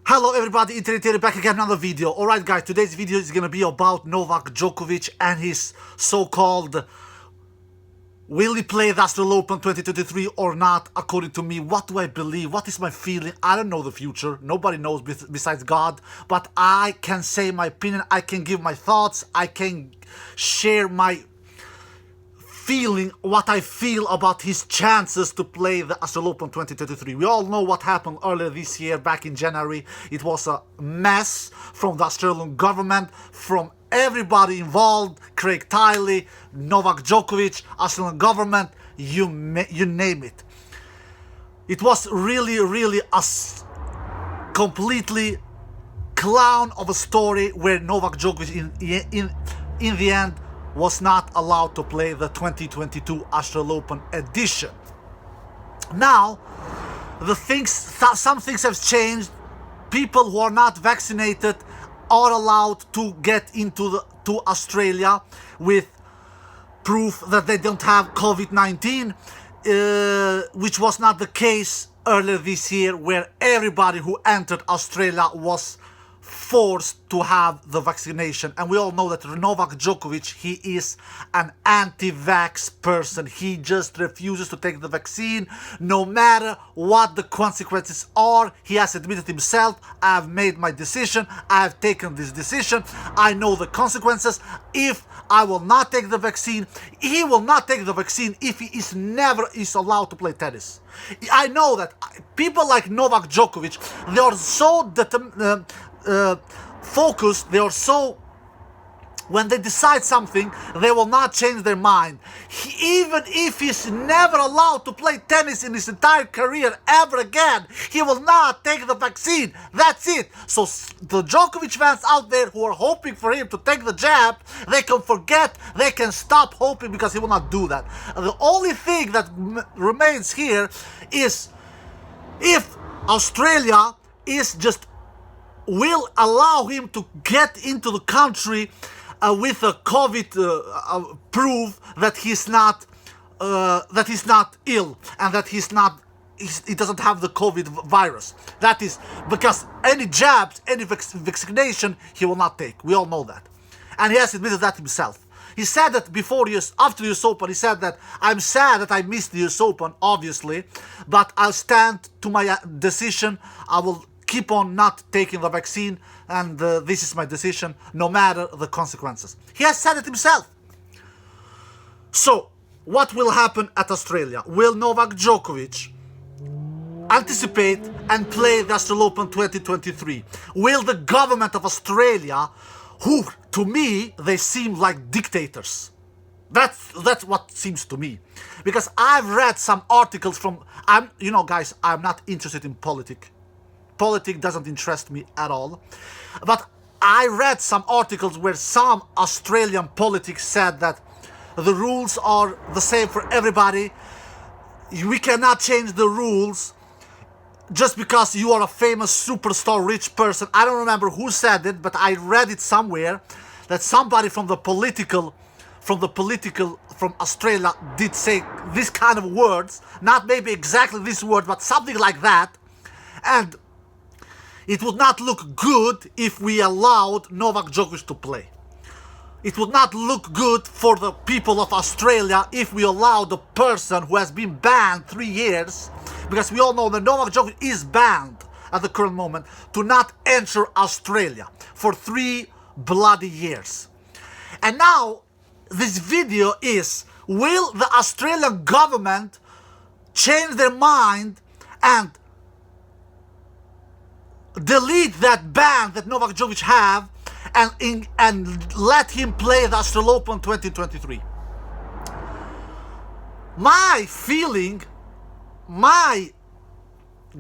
Hello everybody, Internet back again, another video. Alright guys, today's video is gonna be about Novak Djokovic and his so-called will he play the Australian Open 2023 or not, according to me. What do I believe? What is my feeling? I don't know the future. Nobody knows besides God. But I can say my opinion. I can give my thoughts. I can share my feeling, what I feel about his chances to play the Australian Open 2023. We all know what happened earlier this year, back in January. It was a mess from the Australian government, from everybody involved, Craig Tiley, Novak Djokovic, Australian government, you name it. It was really a completely clown of a story where Novak Djokovic in the end was not allowed to play the 2022 Australian Open edition. Now, some things have changed. People who are not vaccinated are allowed to get to Australia with proof that they don't have COVID-19, which was not the case earlier this year, where everybody who entered Australia was forced to have the vaccination. And we all know that Novak Djokovic, he is an anti-vax person. He just refuses to take the vaccine no matter what the consequences are. He has admitted himself, I've made my decision, I've taken this decision, I know the consequences. If I will not take the vaccine, he will not take the vaccine if he is never allowed to play tennis. I know that people like Novak Djokovic, they are so focused, they are so, when they decide something, they will not change their mind. Even if he's never allowed to play tennis in his entire career ever again, he will not take the vaccine. That's it. So the Djokovic fans out there who are hoping for him to take the jab, they can forget, they can stop hoping, because he will not do that. The only thing that remains here is if Australia will allow him to get into the country with a COVID proof that he's not ill and that he doesn't have the COVID virus. That is because any jabs, any vaccination, he will not take. We all know that, and he has admitted that himself. He said that after the US Open, he said that I'm sad that I missed the US Open, obviously, but I'll stand to my decision. I will keep on not taking the vaccine, and this is my decision, no matter the consequences. He has said it himself. So, what will happen at Australia? Will Novak Djokovic anticipate and play the Australian Open 2023? Will the government of Australia, who to me they seem like dictators, that's what seems to me, because I've read some articles from, guys, I'm not interested in politics. Politics doesn't interest me at all. But I read some articles where some Australian politics said that the rules are the same for everybody. We cannot change the rules just because you are a famous superstar rich person. I don't remember who said it, but I read it somewhere that somebody from Australia did say this kind of words, not maybe exactly this word, but something like that. And it would not look good if we allowed Novak Djokovic to play. It would not look good for the people of Australia if we allowed a person who has been banned 3 years, because we all know that Novak Djokovic is banned at the current moment, to not enter Australia for 3 bloody years. And now this video is, will the Australian government change their mind and delete that ban that Novak Djokovic have and let him play the Australian Open 2023? My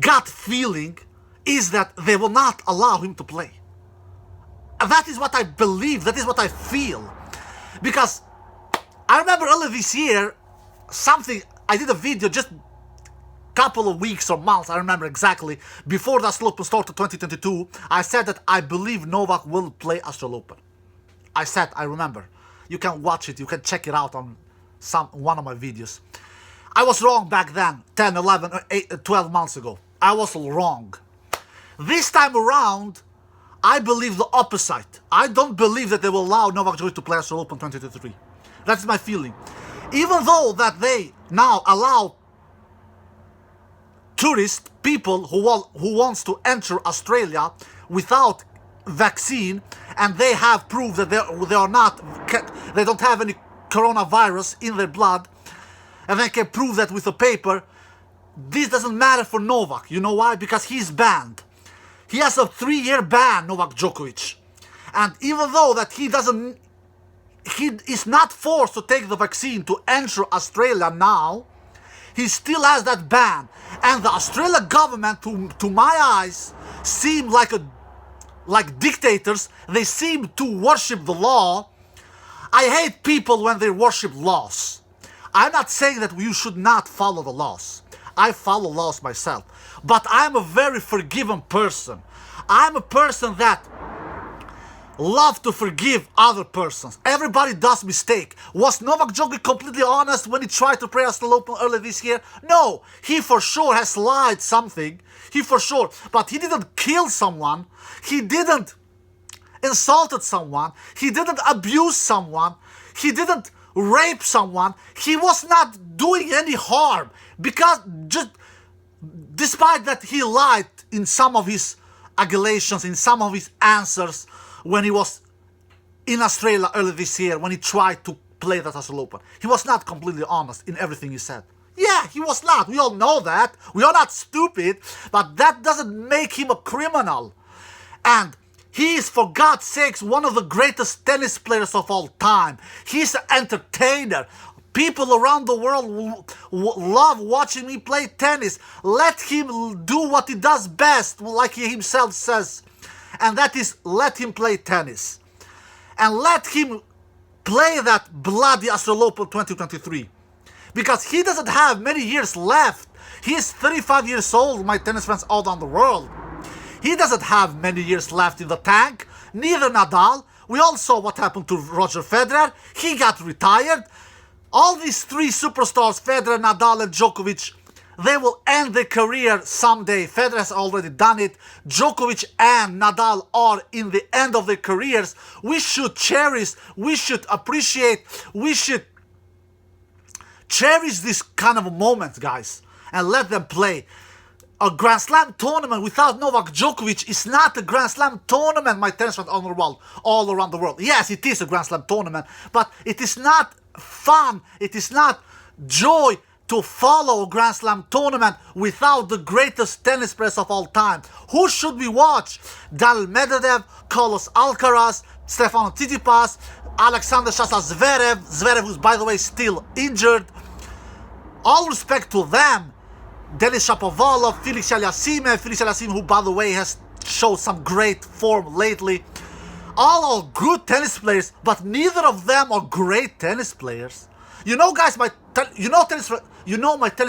gut feeling is that they will not allow him to play. And that is what I believe, that is what I feel. Because I remember earlier this year, I did a video just couple of weeks or months, I remember exactly, before the Australian Open started 2022, I said that I believe Novak will play Australian Open. I remember. You can watch it, you can check it out on one of my videos. I was wrong back then, 10, 11, 12 months ago. I was wrong. This time around, I believe the opposite. I don't believe that they will allow Novak Djokovic to play Australian Open 2023. That's my feeling. Even though that they now allow tourist people who wants to enter Australia without vaccine, and they have proved that they don't have any coronavirus in their blood, and they can prove that with a paper. This doesn't matter for Novak. You know why? Because he's banned. He has a 3-year ban, Novak Djokovic. And even though that he is not forced to take the vaccine to enter Australia now, he still has that ban. And the Australian government, to my eyes, seem like dictators. They seem to worship the law. I hate people when they worship laws. I'm not saying that you should not follow the laws. I follow laws myself. But I'm a very forgiving person. I'm a person that love to forgive other persons. Everybody does mistake. Was Novak Djokovic completely honest when he tried to play Australian Open earlier this year? No, he for sure has lied something. He for sure. But he didn't kill someone. He didn't insulted someone. He didn't abuse someone. He didn't rape someone. He was not doing any harm, because just despite that he lied in some of his allegations, in some of his answers when he was in Australia earlier this year, when he tried to play that Australian Open. He was not completely honest in everything he said. Yeah, he was not. We all know that. We are not stupid, but that doesn't make him a criminal. And he is, for God's sakes, one of the greatest tennis players of all time. He's an entertainer. People around the world love watching me play tennis. Let him do what he does best, like he himself says. And that is, let him play tennis. And let him play that bloody Australian Open 2023. Because he doesn't have many years left. He is 35 years old, my tennis friends all around the world. He doesn't have many years left in the tank. Neither Nadal. We all saw what happened to Roger Federer. He got retired. All these three superstars, Federer, Nadal, and Djokovic, they will end their career someday. Federer has already done it. Djokovic and Nadal are in the end of their careers. We should cherish, we should appreciate, we should cherish this kind of moments, guys, and let them play. A Grand Slam tournament without Novak Djokovic is not a Grand Slam tournament, my tennis fans all around the world. Yes, it is a Grand Slam tournament, but it is not fun, it is not joy to follow a Grand Slam tournament without the greatest tennis players of all time. Who should we watch? Daniil Medvedev, Carlos Alcaraz, Stefanos Tsitsipas, Alexander Zverev, who's by the way still injured. All respect to them. Denis Shapovalov, Felix Aliassime, who by the way has showed some great form lately. All are good tennis players, but neither of them are great tennis players. You know, guys, my tennis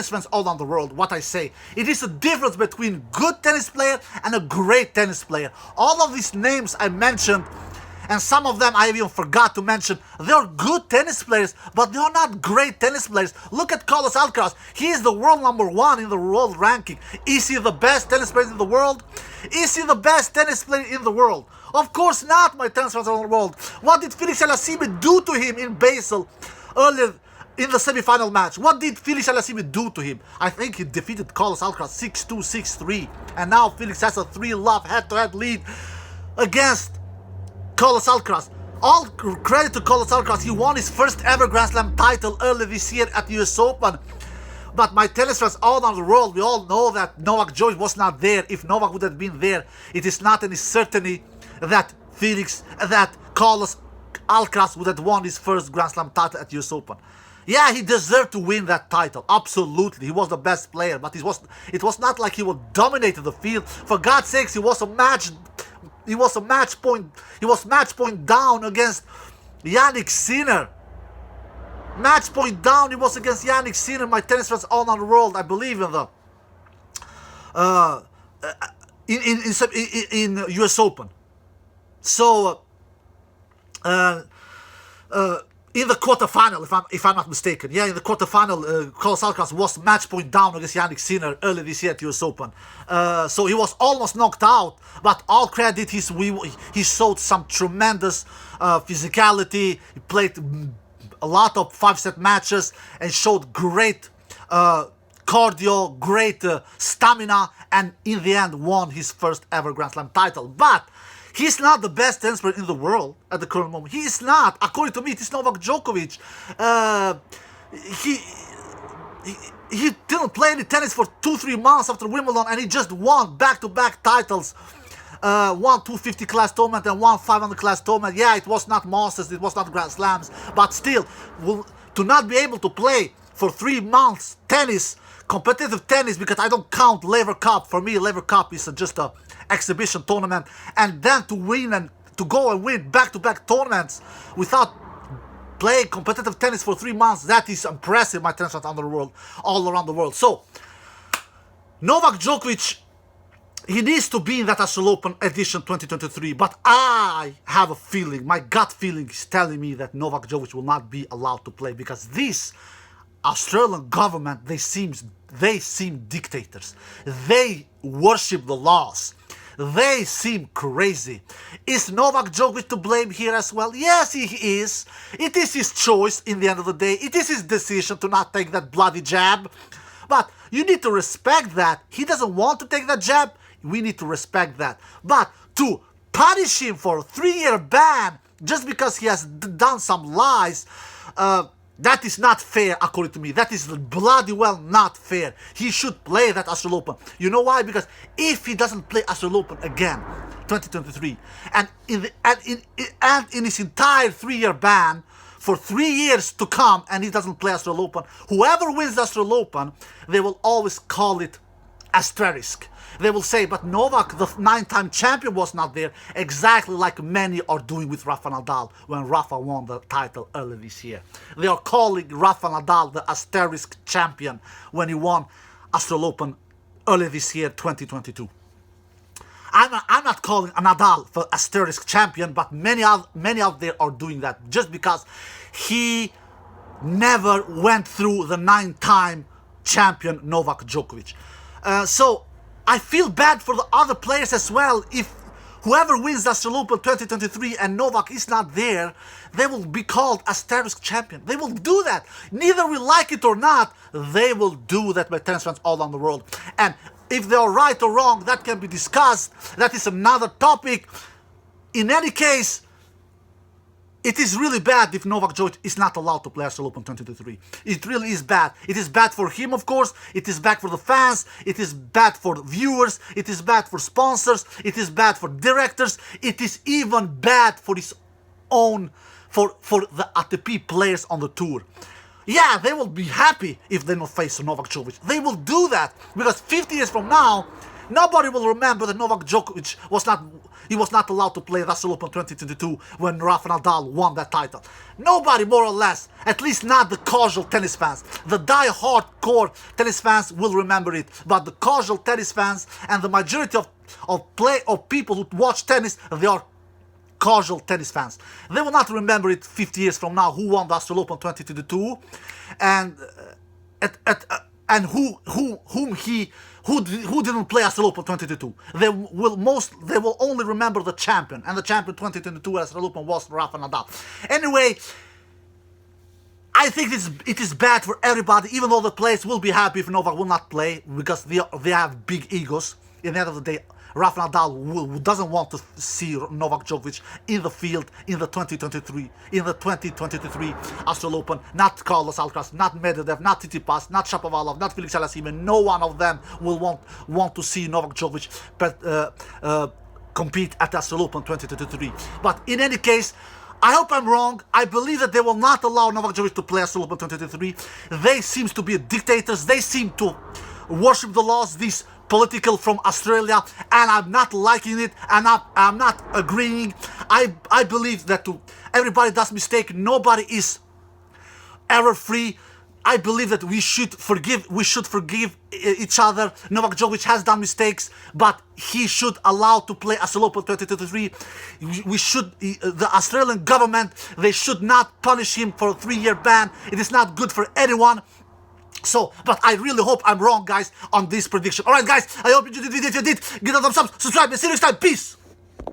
friends all around the world, what I say. It is a difference between good tennis player and a great tennis player. All of these names I mentioned, and some of them I even forgot to mention, they are good tennis players, but they are not great tennis players. Look at Carlos Alcaraz. He is the world #1 in the world ranking. Is he the best tennis player in the world? Is he the best tennis player in the world? Of course not, my tennis fans around the world. What did Felix Aliassime do to him in Basel earlier in the semi-final match? What did Felix Aliassime do to him? I think he defeated Carlos Alcaraz 6-2, 6-3. And now Felix has a 3-love head-to-head lead against Carlos Alcaraz. All credit to Carlos Alcaraz. He won his first ever Grand Slam title earlier this year at the US Open. But my tennis fans all around the world, we all know that Novak Djokovic was not there. If Novak would have been there, it is not any certainty that Carlos Alcaraz would have won his first Grand Slam title at the US Open. Yeah, he deserved to win that title. Absolutely. He was the best player, but it was not like he would dominate the field. For God's sakes, he was match point down against Yannick Sinner. Match point down, he was against Yannick Sinner, my tennis friends all around the world, I believe in the in US Open. So in the quarterfinal, if I'm not mistaken. Yeah, in the quarterfinal, Carlos Alcaraz was match point down against Yannick Sinner early this year at US Open. So he was almost knocked out, but all credit, he showed some tremendous physicality. He played a lot of 5-set matches and showed great cardio, great stamina, and in the end won his first ever Grand Slam title. But he's not the best tennis player in the world at the current moment. He is not. According to me, it is Novak Djokovic. He didn't play any tennis for 2-3 months after Wimbledon, and he just won back-to-back titles. Won 250 class tournament and won 500 class tournament. Yeah, it was not Masters, it was not Grand Slams, but still, to not be able to play for 3 months tennis, competitive tennis, because I don't count Lever Cup. For me, Lever Cup is just a exhibition tournament, and then to win and to go and win back-to-back tournaments without playing competitive tennis for 3 months, that is impressive, my tennis fans all around the world. So Novak Djokovic, he needs to be in that Australian Open edition 2023, but I have a feeling, my gut feeling is telling me that Novak Djokovic will not be allowed to play, because this Australian government, they seem dictators. They worship the laws. They seem crazy. Is Novak Djokovic to blame here as well? Yes, he is. It is his choice in the end of the day. It is his decision to not take that bloody jab. But you need to respect that. He doesn't want to take that jab. We need to respect that. But to punish him for a 3-year ban just because he has done some lies, that is not fair, according to me. That is bloody well not fair. He should play that Australian Open. You know why? Because if he doesn't play Australian Open again, 2023, and in his entire 3-year ban, for 3 years to come, and he doesn't play Australian Open, whoever wins the Australian Open, they will always call it asterisk. They will say, but Novak, the 9-time champion, was not there, exactly like many are doing with Rafa Nadal when Rafa won the title early this year. They are calling Rafa Nadal the asterisk champion when he won Australian Open early this year, 2022. I'm not calling Nadal for asterisk champion, but many out there are doing that just because he never went through the 9-time champion Novak Djokovic. So I feel bad for the other players as well. If whoever wins the Australian Open 2023 and Novak is not there, they will be called asterisk champion. They will do that. Neither we like it or not, they will do that by tennis fans all around the world. And if they are right or wrong, that can be discussed. That is another topic. In any case, it is really bad if Novak Djokovic is not allowed to play Australian Open 2023. It really is bad. It is bad for him, of course. It is bad for the fans. It is bad for viewers. It is bad for sponsors. It is bad for directors. It is even bad for his own, for the ATP players on the tour. Yeah, they will be happy if they don't face Novak Djokovic. They will do that because 50 years from now, nobody will remember that Novak Djokovic was not allowed to play the Australian Open 2022 when Rafa Nadal won that title. Nobody, more or less, at least not the casual tennis fans. The die-hardcore tennis fans will remember it, but the casual tennis fans and the majority of people who watch tennis, they are casual tennis fans. They will not remember it 50 years from now who won the Australian Open 2022 and who didn't play Australian Open 2022. They will only remember the champion, and the champion 2022 Australian Open was Rafa Nadal. Anyway, I think it is bad for everybody, even though the players will be happy if Novak will not play because they have big egos. In the end of the day, Rafa Nadal doesn't want to see Novak Djokovic in the field in the 2023 Australian Open. Not Carlos Alcaraz, not Medvedev, not Tsitsipas, not Shapovalov, not Felix Salasime. No one of them will want to see Novak Djokovic compete at the Australian Open 2023. But in any case, I hope I'm wrong. I believe that they will not allow Novak Djokovic to play Australian Open 2023. They seem to be dictators. They seem to worship the laws. These political from Australia, and I'm not liking it, and I'm not agreeing. I believe that everybody does mistake. Nobody is ever free. I believe that we should forgive each other. Novak Djokovic has done mistakes, but he should allow to play as a local 2023. We should, the Australian government, they should not punish him for a 3-year ban. It is not good for anyone. So, but I really hope I'm wrong, guys, on this prediction. Alright, guys, I hope you did the video. If you did, give it a thumbs up, subscribe, and see you next time. Peace!